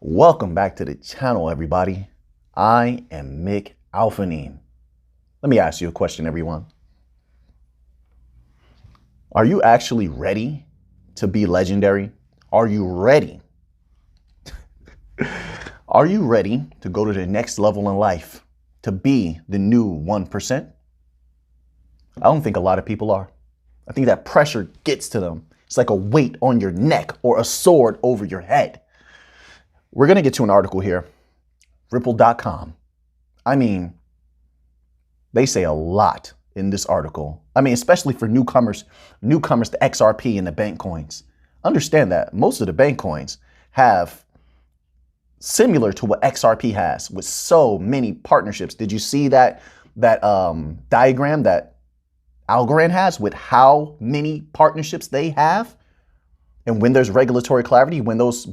Welcome back to the channel, everybody. I am Mick Alphanine. Let me ask you a question, everyone. Are you actually ready to be legendary? Are you ready? Are you ready to go to the next level in life, to be the new 1%? I don't think a lot of people are. I think that pressure gets to them. It's like a weight on your neck or a sword over your head. We're going to get to an article here, Ripple.com. I mean, they say a lot in this article. I mean, especially for newcomers to XRP and the bank coins. Understand that most of the bank coins have similar to what XRP has with so many partnerships. Did you see that diagram that Algorand has with how many partnerships they have? And when there's regulatory clarity, when there's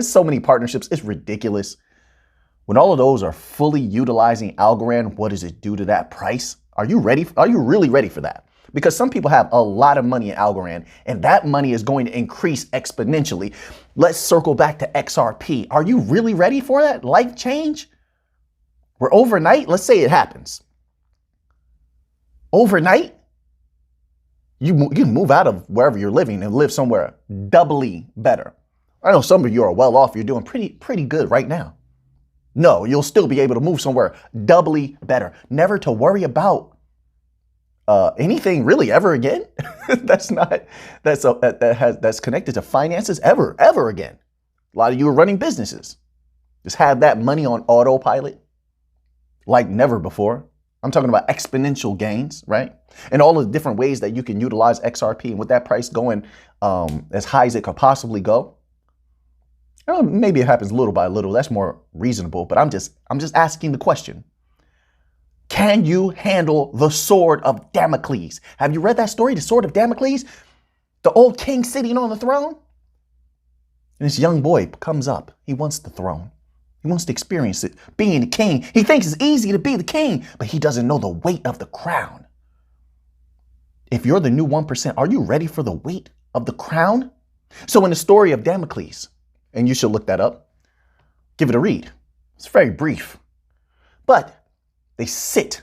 so many partnerships, it's ridiculous. When all of those are fully utilizing Algorand, what does it do to that price? Are you ready? Are you really ready for that? Because some people have a lot of money in Algorand, and that money is going to increase exponentially. Let's circle back to XRP. Are you really ready for that life change? Where overnight, let's say it happens. Overnight, you move out of wherever you're living and live somewhere doubly better. I know some of you are well off. You're doing pretty good right now. No, you'll still be able to move somewhere doubly better. Never to worry about anything really ever again. that's connected to finances ever again. A lot of you are running businesses. Just have that money on autopilot like never before. I'm talking about exponential gains, right? And all the different ways that you can utilize XRP and with that price going as high as it could possibly go. Maybe it happens little by little. That's more reasonable, but I'm just asking the question. Can you handle the sword of Damocles? Have you read that story, the sword of Damocles? The old king sitting on the throne? And this young boy comes up. He wants the throne. He wants to experience it, being the king. He thinks it's easy to be the king, but he doesn't know the weight of the crown. If you're the new 1%, are you ready for the weight of the crown? So in the story of Damocles, and you should look that up, give it a read. It's very brief. But they sit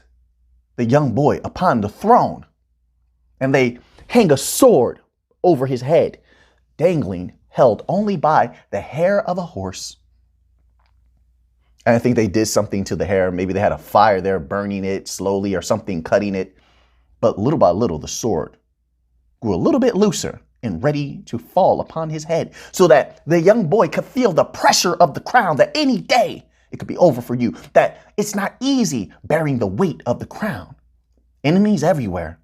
the young boy upon the throne, and they hang a sword over his head, dangling, held only by the hair of a horse. And I think they did something to the hair. Maybe they had a fire there burning it slowly or something cutting it. But little by little, the sword grew a little bit looser and ready to fall upon his head so that the young boy could feel the pressure of the crown, that any day it could be over for you, that it's not easy bearing the weight of the crown. Enemies everywhere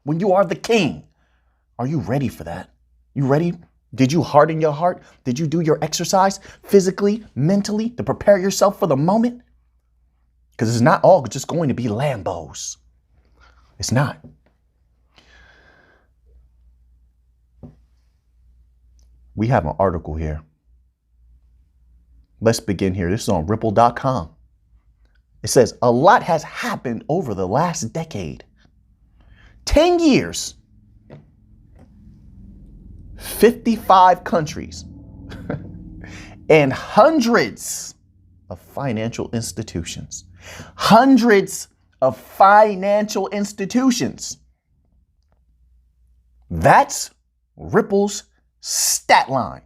when you are the king. Are you ready for that? You ready? Did you harden your heart? Did you do your exercise physically, mentally to prepare yourself for the moment? Because it's not all just going to be Lambos. It's not. We have an article here. Let's begin here. This is on Ripple.com. It says, a lot has happened over the last decade. 10 years, 55 countries, and hundreds of financial institutions. Hundreds of financial institutions. That's Ripple's stat line.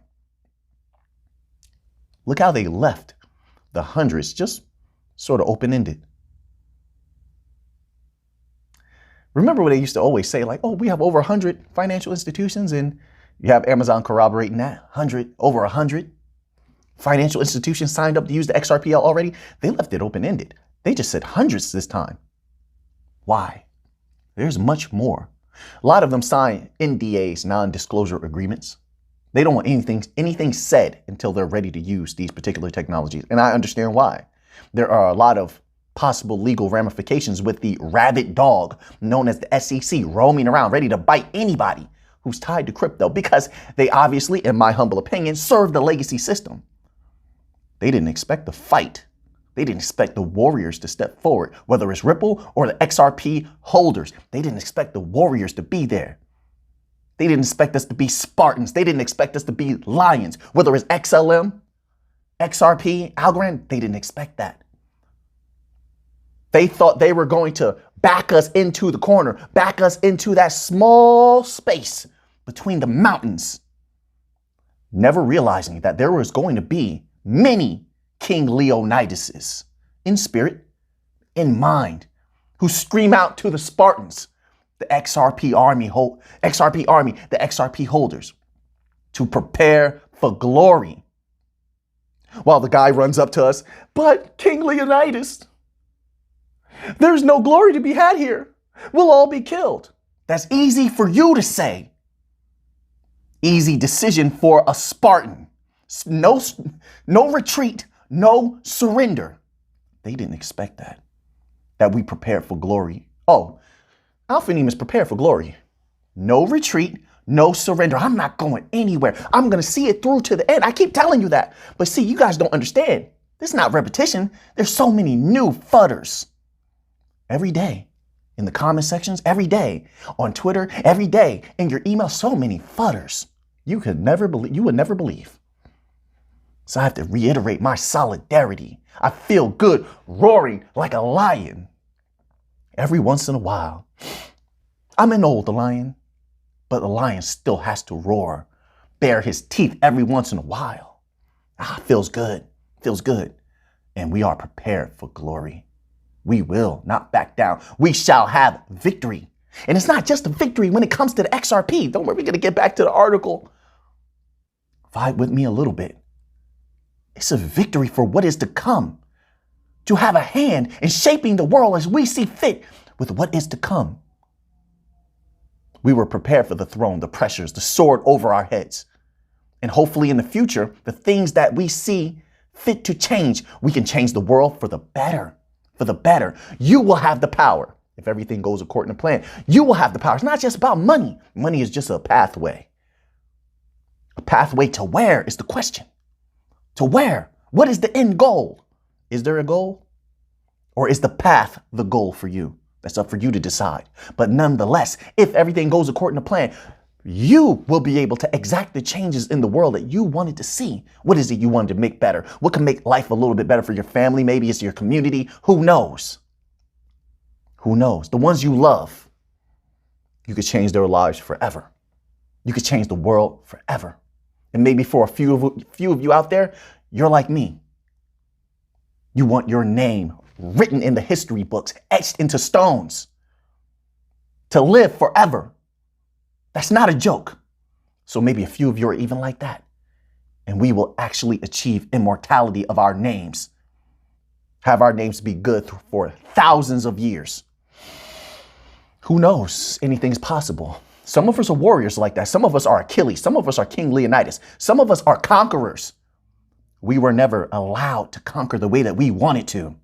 Look how they left the hundreds just sort of open-ended. Remember what they used to always say, like, oh, we have over 100 financial institutions, and you have Amazon corroborating that. Over 100 financial institutions signed up to use the XRPL already. They left it open-ended. They just said hundreds this time. Why? There's much more. A lot of them sign NDAs, non-disclosure agreements. They don't want anything said until they're ready to use these particular technologies. And I understand why. There are a lot of possible legal ramifications with the rabid dog known as the SEC roaming around ready to bite anybody who's tied to crypto, because they obviously, in my humble opinion, serve the legacy system. They didn't expect the fight. They didn't expect the warriors to step forward, whether it's Ripple or the XRP holders. They didn't expect the warriors to be there. They didn't expect us to be Spartans. They didn't expect us to be lions. Whether it's XLM, XRP, Algorand, they didn't expect that. They thought they were going to back us into the corner, back us into that small space between the mountains, never realizing that there was going to be many King Leonidases in spirit, in mind, who scream out to the Spartans, the XRP army, the XRP holders, to prepare for glory. While the guy runs up to us, but King Leonidas, there's no glory to be had here. We'll all be killed. That's easy for you to say. Easy decision for a Spartan. No retreat, no surrender. They didn't expect that we prepared for glory. Oh, Alpha Neem is prepared for glory. No retreat, no surrender. I'm not going anywhere. I'm going to see it through to the end. I keep telling you that. But see, you guys don't understand. This is not repetition. There's so many new fudders. Every day in the comment sections, every day on Twitter, every day in your email, so many fudders. You would never believe. So I have to reiterate my solidarity. I feel good roaring like a lion. Every once in a while, I'm an old lion, but the lion still has to roar, bare his teeth every once in a while. Feels good, feels good. And we are prepared for glory. We will not back down. We shall have victory. And it's not just a victory when it comes to the XRP. Don't worry, we're going to get back to the article. Vibe with me a little bit. It's a victory for what is to come. To have a hand in shaping the world as we see fit with what is to come. We were prepared for the throne, the pressures, the sword over our heads. And hopefully in the future, the things that we see fit to change, we can change the world for the better. For the better. You will have the power. If everything goes according to plan, you will have the power. It's not just about money. Money is just a pathway. A pathway to where is the question? To where? What is the end goal? Is there a goal? Or is the path the goal for you? That's up for you to decide. But nonetheless, if everything goes according to plan, you will be able to exact the changes in the world that you wanted to see. What is it you wanted to make better? What can make life a little bit better for your family? Maybe it's your community. Who knows? Who knows? The ones you love, you could change their lives forever. You could change the world forever. And maybe for a few of you out there, you're like me. You want your name written in the history books, etched into stones, to live forever. That's not a joke. So maybe a few of you are even like that. And we will actually achieve immortality of our names. Have our names be good for thousands of years. Who knows? Anything's possible. Some of us are warriors like that. Some of us are Achilles. Some of us are King Leonidas. Some of us are conquerors. We were never allowed to conquer the way that we wanted to.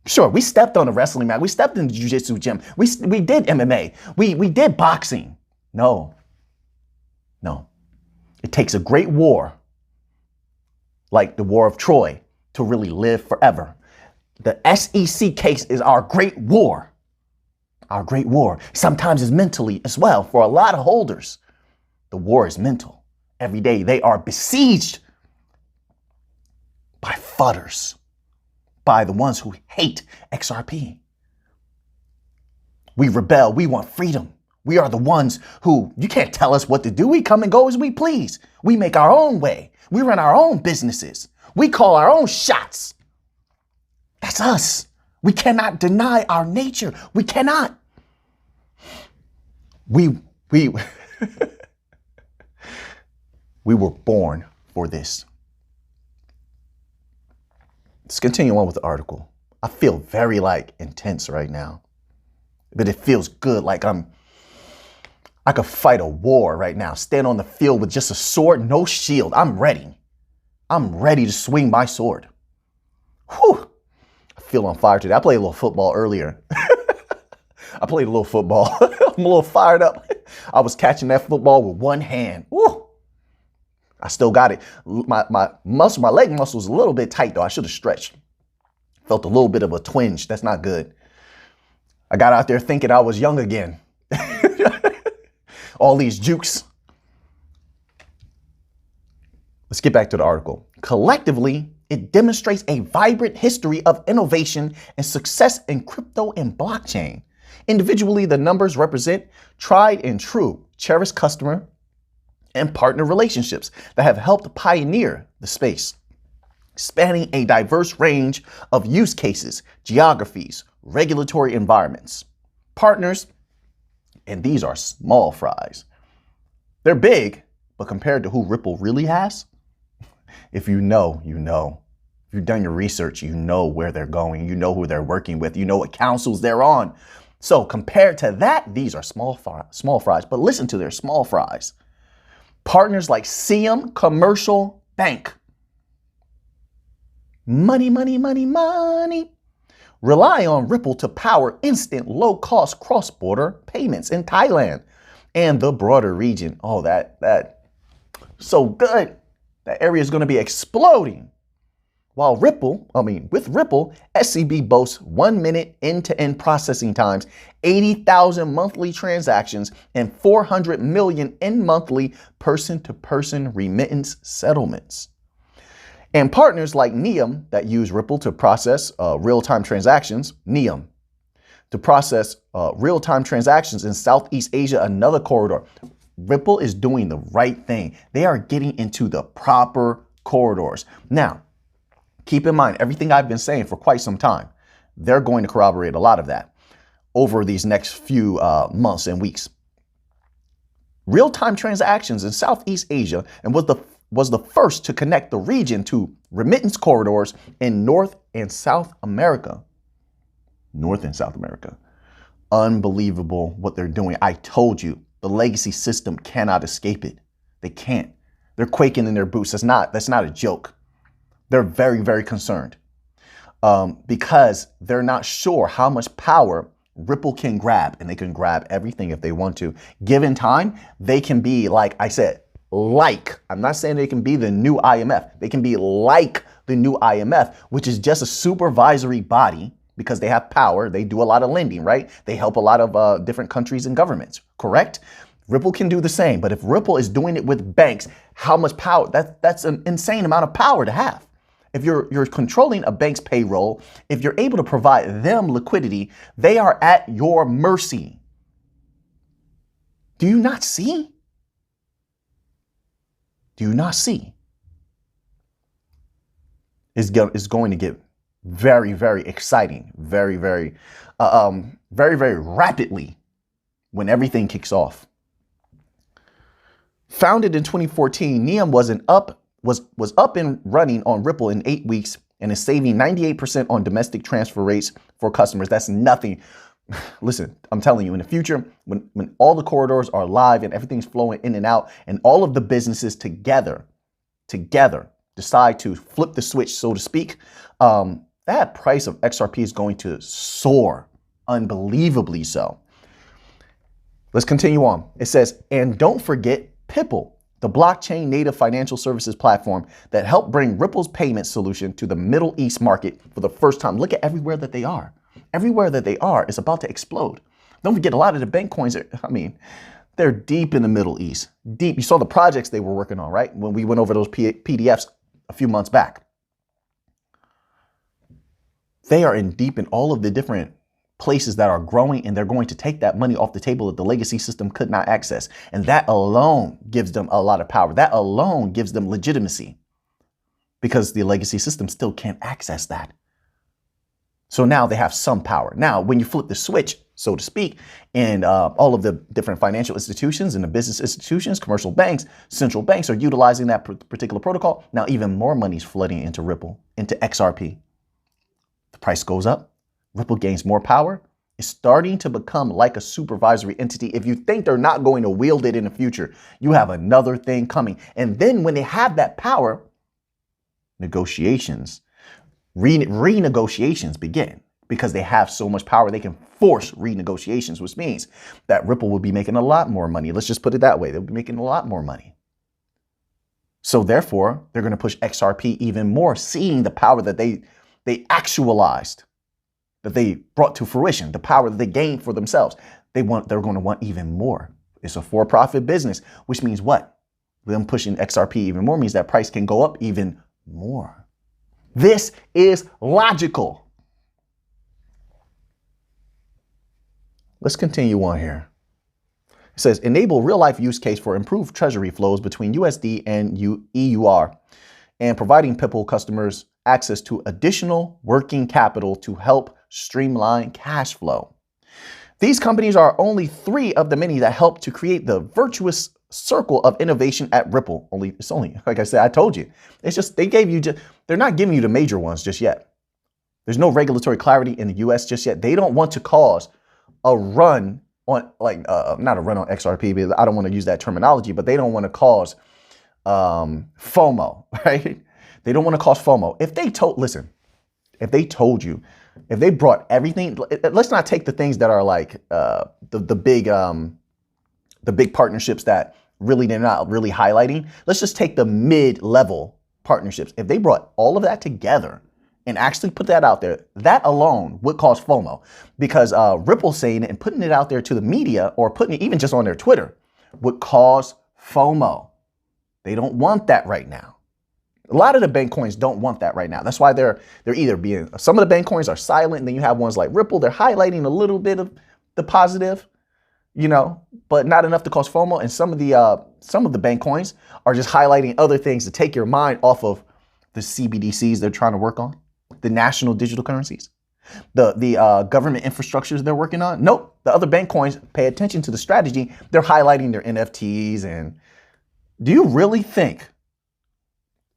Sure, we stepped on a wrestling mat. We stepped in the jiu-jitsu gym. We did MMA. We did boxing. No. It takes a great war, like the War of Troy, to really live forever. The SEC case is our great war. Our great war. Sometimes it's mentally as well. For a lot of holders, the war is mental. Every day they are besieged by fudders, by the ones who hate XRP. We rebel. We want freedom. We are the ones who, you can't tell us what to do. We come and go as we please. We make our own way. We run our own businesses. We call our own shots. That's us. We cannot deny our nature. We cannot. We were born for this. Let's continue on with the article. I feel very intense right now, but it feels good. I could fight a war right now, stand on the field with just a sword, no shield. I'm ready. I'm ready to swing my sword. Whew. I feel on fire today. I played a little football earlier. I'm a little fired up. I was catching that football with one hand. Woo. I still got it. My leg muscle was a little bit tight though. I should have stretched. Felt a little bit of a twinge. That's not good. I got out there thinking I was young again. All these jukes. Let's get back to the article. Collectively, it demonstrates a vibrant history of innovation and success in crypto and blockchain. Individually, the numbers represent tried and true, cherished customer and partner relationships that have helped pioneer the space, spanning a diverse range of use cases, geographies, regulatory environments. Partners, and these are small fries. They're big, but compared to who Ripple really has, if you know, you know. If you've done your research, you know where they're going, you know who they're working with, you know what councils they're on. So compared to that, these are small fries, but listen to their small fries. Partners like Siam Commercial Bank. Money, money, money, money. Rely on Ripple to power instant, low-cost cross-border payments in Thailand and the broader region. Oh, that so good. That area is going to be exploding. While with Ripple, SCB boasts 1 minute end-to-end processing times, 80,000 monthly transactions, and 400 million in monthly person-to-person remittance settlements. And partners like Neum that use Ripple to process real-time transactions, real-time transactions in Southeast Asia, another corridor. Ripple is doing the right thing. They are getting into the proper corridors. Now, keep in mind, everything I've been saying for quite some time, they're going to corroborate a lot of that over these next few months and weeks. Real-time transactions in Southeast Asia and was the first to connect the region to remittance corridors in North and South America. Unbelievable what they're doing. I told you, the legacy system cannot escape it. They can't. They're quaking in their boots. That's not a joke. They're very, very concerned because they're not sure how much power Ripple can grab, and they can grab everything if they want to. Given time, they can be, like I said, I'm not saying they can be the new IMF. They can be like the new IMF, which is just a supervisory body because they have power. They do a lot of lending, right? They help a lot of different countries and governments, correct? Ripple can do the same, but if Ripple is doing it with banks, how much power? That's an insane amount of power to have. If you're controlling a bank's payroll, if you're able to provide them liquidity, they are at your mercy. Do you not see? Do you not see? It's going to get very, very exciting, very, very rapidly when everything kicks off. Founded in 2014, Neum was up and running on Ripple in 8 weeks and is saving 98% on domestic transfer rates for customers. That's nothing. Listen, I'm telling you, in the future, when all the corridors are live and everything's flowing in and out, and all of the businesses together decide to flip the switch, so to speak, that price of XRP is going to soar, unbelievably so. Let's continue on. It says, and don't forget Pipple, the blockchain native financial services platform that helped bring Ripple's payment solution to the Middle East market for the first time. Look at everywhere that they are. Everywhere that they are is about to explode. Don't forget, a lot of the bank coins they're deep in the Middle East. Deep. You saw the projects they were working on, right? When we went over those PDFs a few months back. They are deep in all of the different places that are growing, and they're going to take that money off the table that the legacy system could not access. And that alone gives them a lot of power. That alone gives them legitimacy because the legacy system still can't access that. So now they have some power. Now, when you flip the switch, so to speak, and all of the different financial institutions and the business institutions, commercial banks, central banks are utilizing that particular protocol. Now, even more money is flooding into Ripple, into XRP. The price goes up. Ripple gains more power. It's starting to become like a supervisory entity. If you think they're not going to wield it in the future, you have another thing coming. And then when they have that power, negotiations, renegotiations begin because they have so much power. They can force renegotiations, which means that Ripple will be making a lot more money. Let's just put it that way. They'll be making a lot more money. So therefore, they're going to push XRP even more, seeing the power that they actualized, that they brought to fruition, the power that they gained for themselves. They're going to want even more It's a for-profit business, which means what? Them pushing XRP even more means that price can go up even more. This is logical. Let's continue on here. It says, enable real-life use case for improved treasury flows between USD and EUR and providing Pipple customers access to additional working capital to help streamline cash flow. These companies are only 3 of the many that help to create the virtuous circle of innovation at Ripple. It's only, like I said, I told you, it's just, they're not giving you the major ones just yet. There's no regulatory clarity in the US just yet. They don't want to cause a run on, not a run on XRP, because I don't want to use that terminology, but they don't want to cause FOMO, right? They don't want to cause FOMO. If they told you, if they brought everything, let's not take the things that are like the big partnerships that really they're not really highlighting. Let's just take the mid-level partnerships. If they brought all of that together and actually put that out there, that alone would cause FOMO, because Ripple saying it and putting it out there to the media or putting it even just on their Twitter would cause FOMO. They don't want that right now. A lot of the bank coins don't want that right now. That's why they're either being, some of the bank coins are silent, and then you have ones like Ripple, they're highlighting a little bit of the positive, but not enough to cause FOMO. And some of the bank coins are just highlighting other things to take your mind off of the CBDCs they're trying to work on, the national digital currencies, the government infrastructures they're working on. Nope, the other bank coins pay attention to the strategy. They're highlighting their NFTs. And do you really think,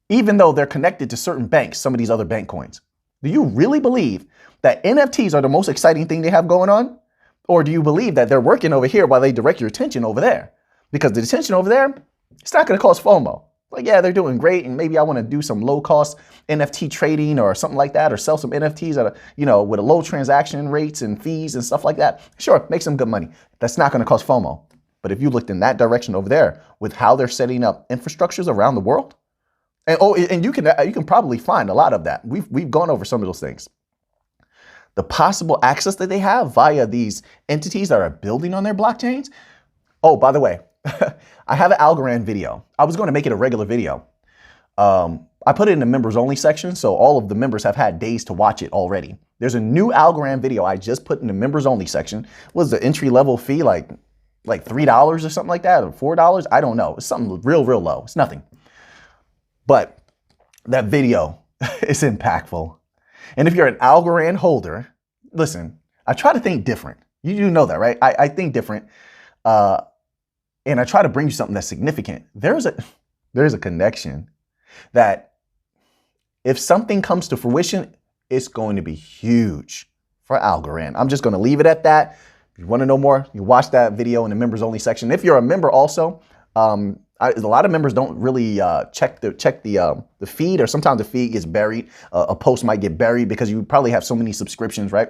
even though they're connected to certain banks, some of these other bank coins, do you really believe that NFTs are the most exciting thing they have going on? Or do you believe that they're working over here while they direct your attention over there? Because the attention over there, it's not going to cause FOMO. Like, yeah, they're doing great, and maybe I want to do some low-cost NFT trading or something like that, or sell some NFTs at with a low transaction rates and fees and stuff like that. Sure, make some good money. That's not going to cause FOMO. But if you looked in that direction over there with how they're setting up infrastructures around the world, and you can probably find a lot of that. We've gone over some of those things. The possible access that they have via these entities that are building on their blockchains. Oh, by the way, I have an Algorand video. I was going to make it a regular video. I put it in the members only section, so all of the members have had days to watch it already. There's a new Algorand video I just put in the members only section. Was the entry level fee like $3 or something like that, or $4? I don't know. It's something real low. It's nothing. But that video is impactful. And if you're an Algorand holder, listen, I try to think different. You do know that, right? I think different. And I try to bring you something that's significant. There's a connection that if something comes to fruition, it's going to be huge for Algorand. I'm just going to leave it at that. If you want to know more, you watch that video in the members only section. If you're a member also, a lot of members don't really check the feed, or sometimes the feed gets buried. A post might get buried because you probably have so many subscriptions, right?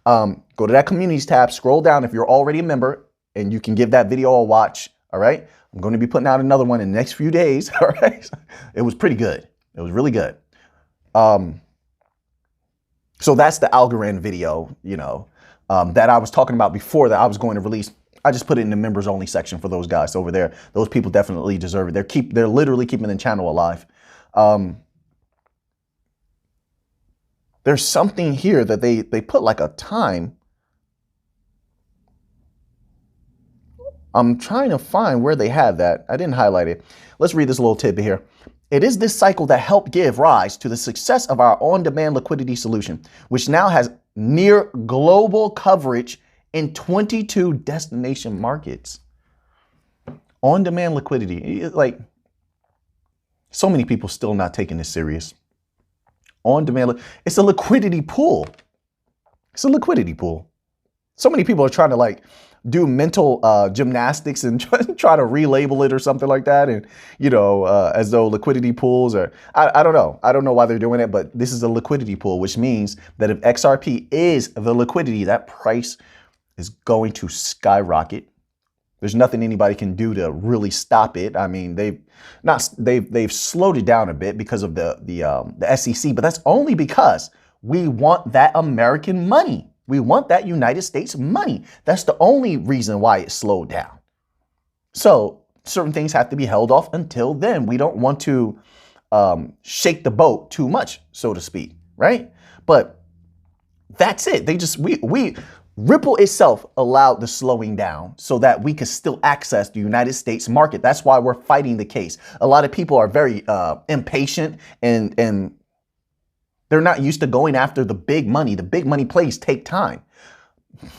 Go to that communities tab, scroll down if you're already a member, and you can give that video a watch. All right. I'm going to be putting out another one in the next few days. All right. It was pretty good. It was really good. So that's the Algorand video, that I was talking about before that I was going to release. I just put it in the members only section for those guys over there. Those people definitely deserve it. They're literally keeping the channel alive. There's something here that they put like a time. I'm trying to find where they had that. I didn't highlight it. Let's read this little tidbit here. It is this cycle that helped give rise to the success of our on-demand liquidity solution, which now has near global coverage in 22 destination markets. On-demand liquidity, like so many people still not taking this serious. On-demand, it's a liquidity pool. It's a liquidity pool. So many people are trying to do mental gymnastics and try to relabel it or something like that. And, as though liquidity pools are, I don't know. I don't know why they're doing it, but this is a liquidity pool, which means that if XRP is the liquidity, that price is going to skyrocket. There's nothing anybody can do to really stop it. I mean, they've slowed it down a bit because of the SEC, but that's only because we want that American money. We want that United States money. That's the only reason why it slowed down. So certain things have to be held off until then. We don't want to shake the boat too much, so to speak, right? But that's it. Ripple itself allowed the slowing down so that we could still access the United States market. That's why we're fighting the case. A lot of people are very impatient and they're not used to going after the big money. The big money plays take time.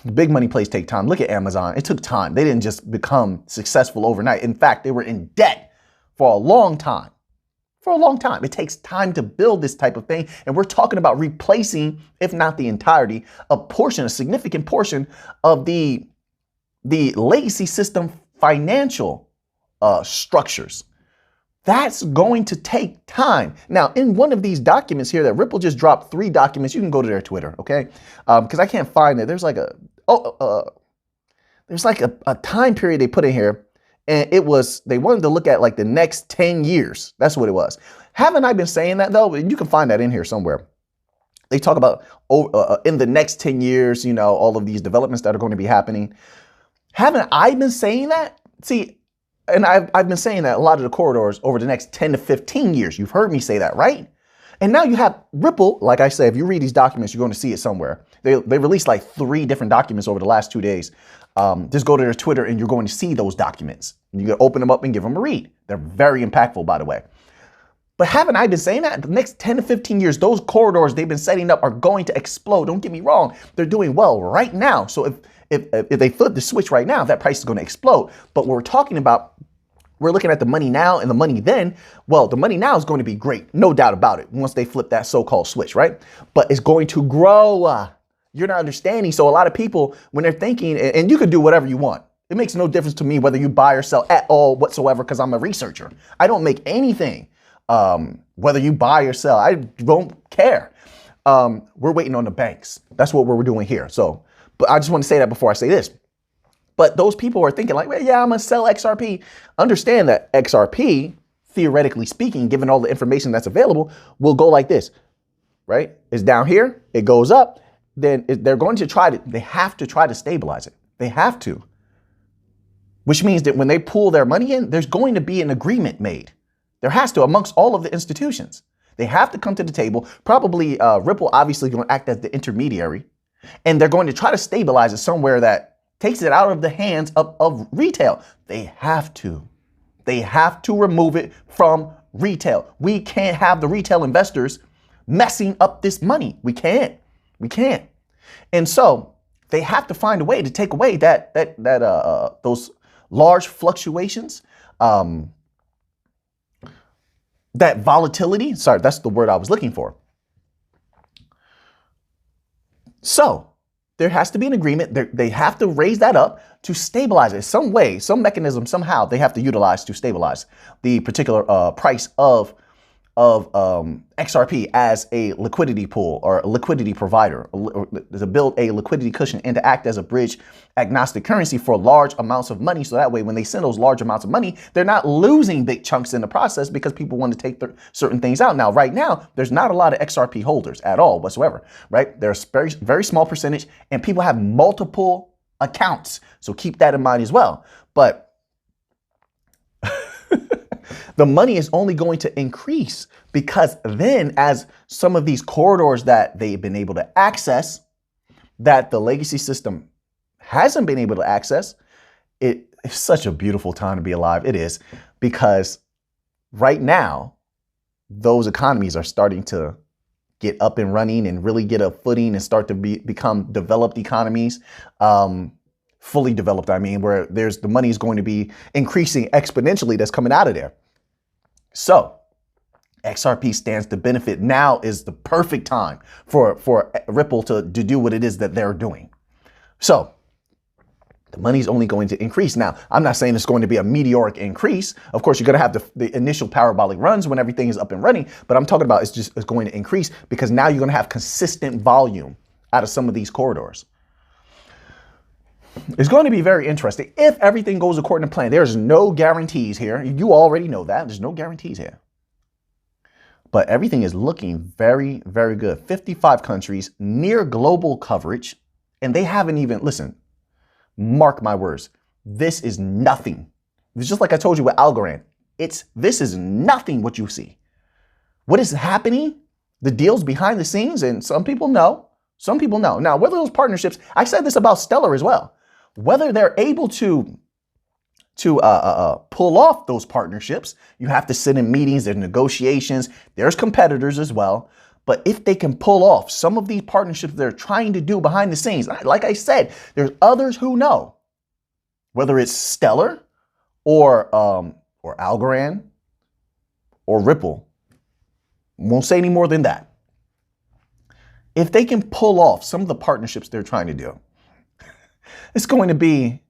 The big money plays take time. Look at Amazon. It took time. They didn't just become successful overnight. In fact, they were in debt for a long time. For a long time. It takes time to build this type of thing. And we're talking about replacing, if not the entirety, a significant portion of the legacy system financial structures. That's going to take time. Now, in one of these documents here that Ripple just dropped 3 documents, you can go to their Twitter, okay? Because I can't find it. There's like a time period they put in here. And they wanted to look at like the next 10 years. That's what it was. Haven't I been saying that though? You can find that in here somewhere. They talk about in the next 10 years, all of these developments that are going to be happening. Haven't I been saying that? See, and I've been saying that a lot of the corridors over the next 10 to 15 years. You've heard me say that, right? And now you have Ripple. Like I said, if you read these documents, you're going to see it somewhere. They released like 3 different documents over the last 2 days. Just go to their Twitter and you're going to see those documents. You can open them up and give them a read. They're very impactful, by the way. But haven't I been saying that? The next 10 to 15 years, those corridors they've been setting up are going to explode. Don't get me wrong. They're doing well right now. So if they flip the switch right now, that price is going to explode. But what we're talking about, we're looking at the money now and the money then. Well, the money now is going to be great. No doubt about it. Once they flip that so-called switch, right? But it's going to grow. You're not understanding. So a lot of people, when they're thinking, and you can do whatever you want. It makes no difference to me whether you buy or sell at all whatsoever because I'm a researcher. I don't make anything whether you buy or sell. I don't care. We're waiting on the banks. That's what we're doing here. So, but I just want to say that before I say this. But those people are thinking like, well, yeah, I'm going to sell XRP. Understand that XRP, theoretically speaking, given all the information that's available, will go like this, right? It's down here. It goes up. Then they're going to they have to try to stabilize it. They have to. Which means that when they pull their money in, there's going to be an agreement made. There has to, amongst all of the institutions. They have to come to the table. Probably Ripple obviously going to act as the intermediary. And they're going to try to stabilize it somewhere that takes it out of the hands of retail. They have to. They have to remove it from retail. We can't have the retail investors messing up this money. We can't. We can't. And so they have to find a way to take away those large fluctuations, that volatility. Sorry, that's the word I was looking for. So there has to be an agreement. They have to raise that up to stabilize it some way, some mechanism, somehow they have to utilize to stabilize the particular price of XRP as a liquidity pool or a liquidity provider, or to build a liquidity cushion and to act as a bridge agnostic currency for large amounts of money. So that way, when they send those large amounts of money, they're not losing big chunks in the process because people want to take certain things out. Now, right now, there's not a lot of XRP holders at all whatsoever, right? There's very, very small percentage and people have multiple accounts. So keep that in mind as well. But the money is only going to increase because then as some of these corridors that they've been able to access, that the legacy system hasn't been able to access, it's such a beautiful time to be alive. It is, because right now, those economies are starting to get up and running and really get a footing and start to become developed economies. Fully developed, I mean, where the money is going to be increasing exponentially that's coming out of there. So XRP stands to benefit. Now is the perfect time for Ripple to do what it is that they're doing. So the money's only going to increase. Now, I'm not saying it's going to be a meteoric increase. Of course, you're going to have the initial parabolic runs when everything is up and running. But I'm talking about it's going to increase because now you're going to have consistent volume out of some of these corridors. It's going to be very interesting if everything goes according to plan. There's no guarantees here. You already know that. There's no guarantees here. But everything is looking very, very good. 55 countries, near global coverage. And they haven't even, listen, mark my words, this is nothing It's just like I told you with Algorand. This is nothing what you see. What is happening, the deals behind the scenes, and some people know. Some people know. Now, whether those partnerships, I said this about Stellar as well, whether they're able to pull off those partnerships, you have to sit in meetings, there's negotiations, there's competitors as well. But if they can pull off some of these partnerships they're trying to do behind the scenes, like I said, there's others who know, whether it's Stellar or Algorand or Ripple. Won't say any more than that. If they can pull off some of the partnerships they're trying to do, it's going to be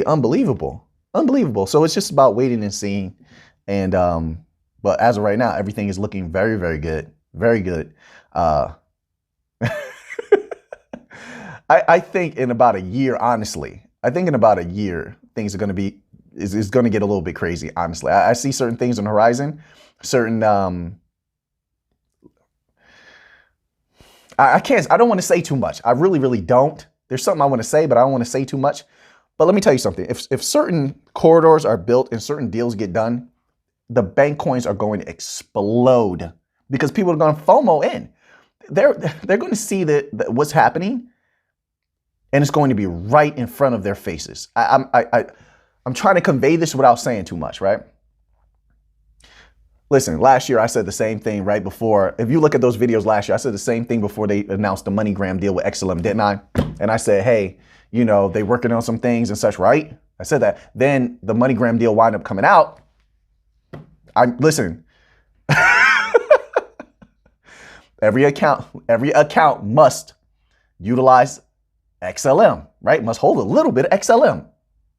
unbelievable. Unbelievable. So it's just about waiting and seeing. And but as of right now, everything is looking very, very good. Very good. I think in about a year, honestly, things are going to be, is going to get a little bit crazy, honestly. I see certain things on the horizon, certain, I don't want to say too much. I really, really don't. There's something I want to say, but I don't want to say too much. But let me tell you something. If certain corridors are built and certain deals get done, the bank coins are going to explode because people are going to FOMO in. They're going to see that what's happening, and it's going to be right in front of their faces. I'm trying to convey this without saying too much, right? Listen, last year I said the same thing right before. If you look at those videos last year, I said the same thing before they announced the MoneyGram deal with XLM, didn't I? And I said, hey, you know, they working on some things and such, right? I said that. Then the MoneyGram deal wound up coming out. Listen. Every account must utilize XLM, right? Must hold a little bit of XLM.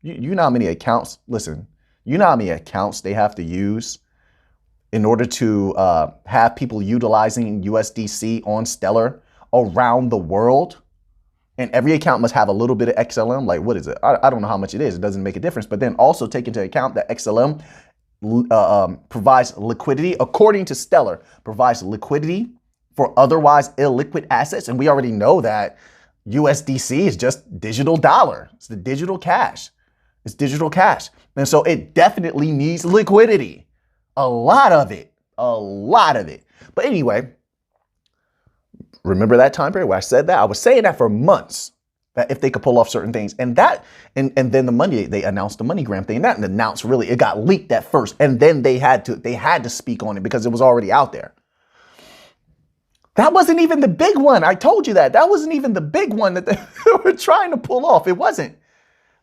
You know how many accounts, listen, you know how many accounts they have to use in order to have people utilizing USDC on Stellar around the world? And every account must have a little bit of XLM. Like, what is it? I don't know how much it is. It doesn't make a difference. But then also take into account that XLM provides liquidity, according to Stellar, provides liquidity for otherwise illiquid assets. And we already know that USDC is just digital dollar. It's the digital cash. It's digital cash. And so it definitely needs liquidity. A lot of it. But anyway, remember that time period where I said that? I was saying that for months, that if they could pull off certain things. And then they announced the MoneyGram thing. That announced, really, it got leaked at first. And then they had to speak on it because it was already out there. That wasn't even the big one. I told you that. That wasn't even the big one that they were trying to pull off. It wasn't.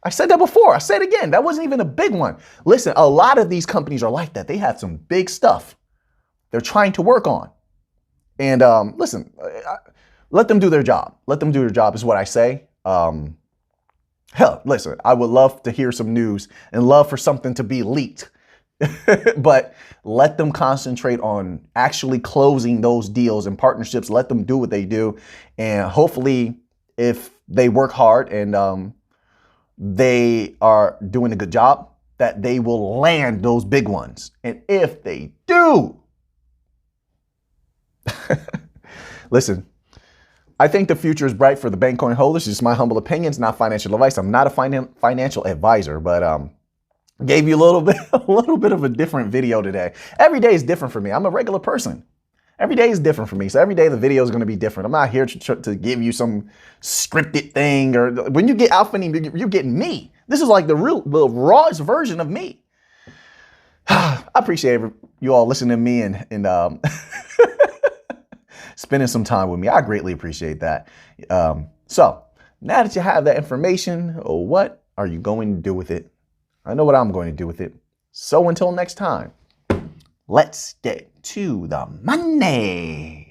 I said that before. I said it again. That wasn't even a big one. Listen, a lot of these companies are like that. They have some big stuff they're trying to work on. And listen, let them do their job. Let them do their job is what I say. Hell, listen, I would love to hear some news and love for something to be leaked. But let them concentrate on actually closing those deals and partnerships. Let them do what they do. And hopefully, if they work hard and they are doing a good job, that they will land those big ones. And if they do, listen, I think the future is bright for the bank coin holders. It's just my humble opinions, not financial advice. I'm not a financial advisor, but gave you a little bit of a different video today. Every day is different for me. I'm a regular person. Every day is different for me. So every day the video is going to be different. I'm not here to give you some scripted thing, or when you get Alpha, you're getting me. This is like the rawest version of me. I appreciate you all listening to me and spending some time with me. I greatly appreciate that. So now that you have that information, what are you going to do with it? I know what I'm going to do with it. So until next time, let's get to the money.